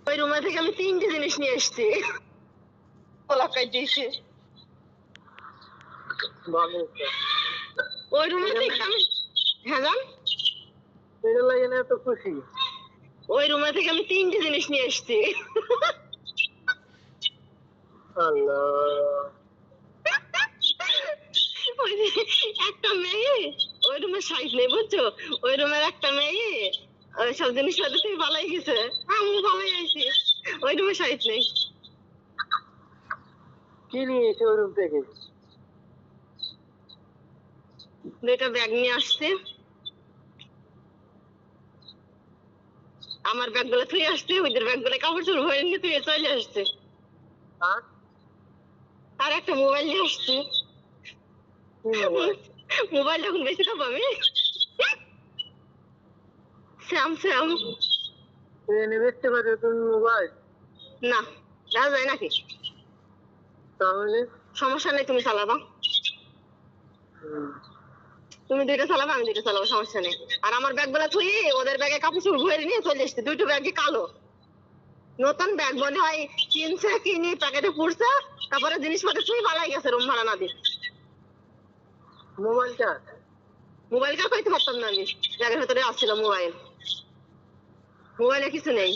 ওই রুমে থেকে আমি 3টে জিনিস নিয়ে এসেছি। পলাকাই দিয়েছি। ওই রুমে থেকে আমি হ্যাঁ জান এটা লাগে না এত খুশি। ওই রুমে থেকে আমি 3টে জিনিস নিয়ে এসেছি। আল্লাহ, ওই যে একটা মেয়ে ওই রুমে সাইজ নেই বুঝছো, ওই রুমের একটা মেয়ে ওই সব জিনিসপত্র থেকে পালাই গেছে, আমিও পালাই আইছি, ওই রুমে সাইজ নেই। কি নিয়েছে ওই রুম থেকে? 2টা ব্যাগ নিয়ে আসছে, আমার ব্যাগ গুলো থুয়ে আসছে, ওদের ব্যাগ গুলো কাপড় চোপড় ভরে নিয়ে থুয়ে চলে আসছে। আর একটা মোবাইল নিয়ে আসছে। মোবাইল যখন বেশি খাবো আমি স্যামসাং। এনে বেচতে পারবে তুমি মোবাইল? না দেখা যায় নাকি? তাহলে সমস্যা নেই, তুমি চালাবা, তুমি 2টা চালাবা আমি 2টা চালাবো, সমস্যা নেই। আর আমার ব্যাগ গুলা থুয়ে ওদের ব্যাগে কাপড় চোপড় ভরে নিয়ে চলে এসছে, 2টো ব্যাগই কালো। নতুন ব্যাগ মনে হয় কিনছে, কিনে প্যাকেটে পুড়ছে, তারপরে জিনিসপত্র ছুঁই পালাই গেছে রুম ভাড়া না দিয়ে। মোবাইলটা মোবাইল কার কইতে পারতাম না আমি, ব্যাগের ভেতরে আসছিল মোবাইল, মোবাইলে কিছু নেই।